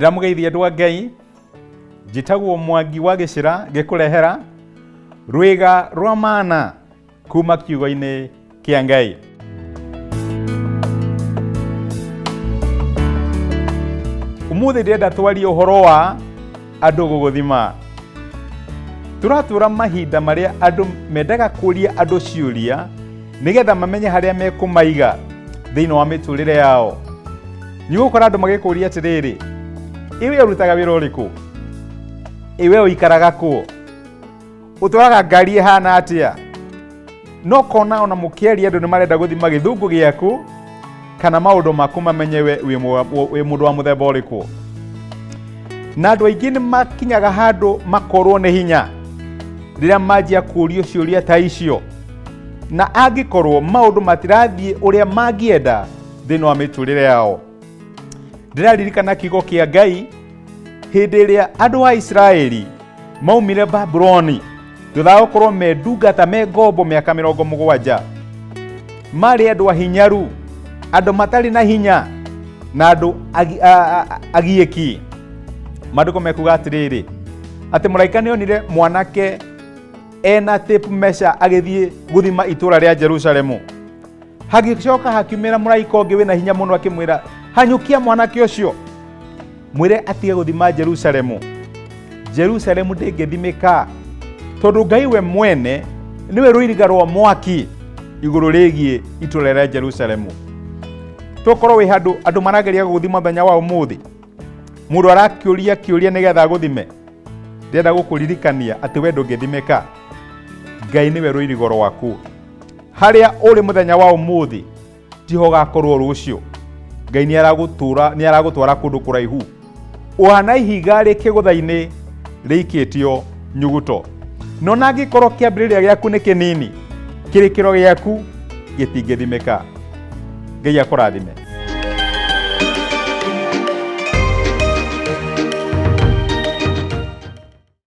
ndiramugeithia andũ a Ngai, njĩtagwo Mwangi wa Gĩcĩra, ngĩkũrehera rwĩga rwa mana kuma kiugo-inĩ kĩa Ngai. Ũmũthĩ ndĩrenda twarie ũhoro wa andũ gũgũthima. Tũratũra mahinda marĩa andũ mendaga kũria andũ ciũria nĩgetha mamenye harĩa mekũmaiga thĩinĩ wa mĩtũrĩre yao. Nĩũgũkora andũ magĩkũria atĩrĩrĩ, iwe ũrutaga wĩra ũrĩkũ? Iwe ũikaraga kũ? Ũtwaraga ngari ĩhana atĩa? No kona ona mũkĩaria andũ nĩmarenda gũthima gĩthũngũ gĩaku kana maũndũ maku mamenye wĩ mũndũ wa mũthemba ũrĩkũ. Na andũ aingĩ nĩmakinyaga handũ makorwo nĩ hinya rĩrĩa manjia kũrio ciũria ta icio, na angĩkorwo maũndũ matirathiĩ ũrĩa mangĩenda thĩinĩ wa mĩtũrĩre yao. Ndĩraririkana kiugo kĩa Ngai hĩndĩ ĩrĩa andũ a Isiraeli maumire Babuloni thutha wa gũkorwo me ndungata me ngombo mĩaka 70. Marĩ andũ ahinyaru, andũ matarĩ na hinya na andũ agiĩki. Maandĩko mekuga atĩrĩrĩ, atĩ mũraika nĩonire mwanake ena tape measure agĩthiĩ gũthima itũra rĩa Jerusalemu. Hagĩcoka hakiumĩra mũraika ũngĩ wĩna hinya mũno akĩmwĩra, hanyũkia mwanake ũcio mwĩre atige gũthima Jerusalemu. Jerusalemu ndĩngĩthimĩka tondũ Ngai we mwene nĩwe rũiriga rwa mwaki igũrũ rĩgiĩ itũra rĩa Jerusalemu. Tokorwo wĩ handũ andũ marageria gũthima mũthenya wa ũmũthĩ, mũndũ arakĩũria kĩũria nĩgetha gũthime, ndĩrenda gũkũririkania atĩ we ndũngĩthimĩka. Ngai nĩwe rũirigo rwaku. Harĩa ũrĩ mũthenya wa ũmũthĩ tiho gakorwo rũciũ. Ngai nĩaragũtwara kũndũ kũraihu. Ũhana ihiga rĩkĩgũtha-inĩ rĩikĩtio nyuguto. No na angĩkorwo kĩambĩrĩria gĩaku nĩ kĩnini, kĩrĩkĩro gĩaku gĩtingĩthimĩka. Ngai akũrathime.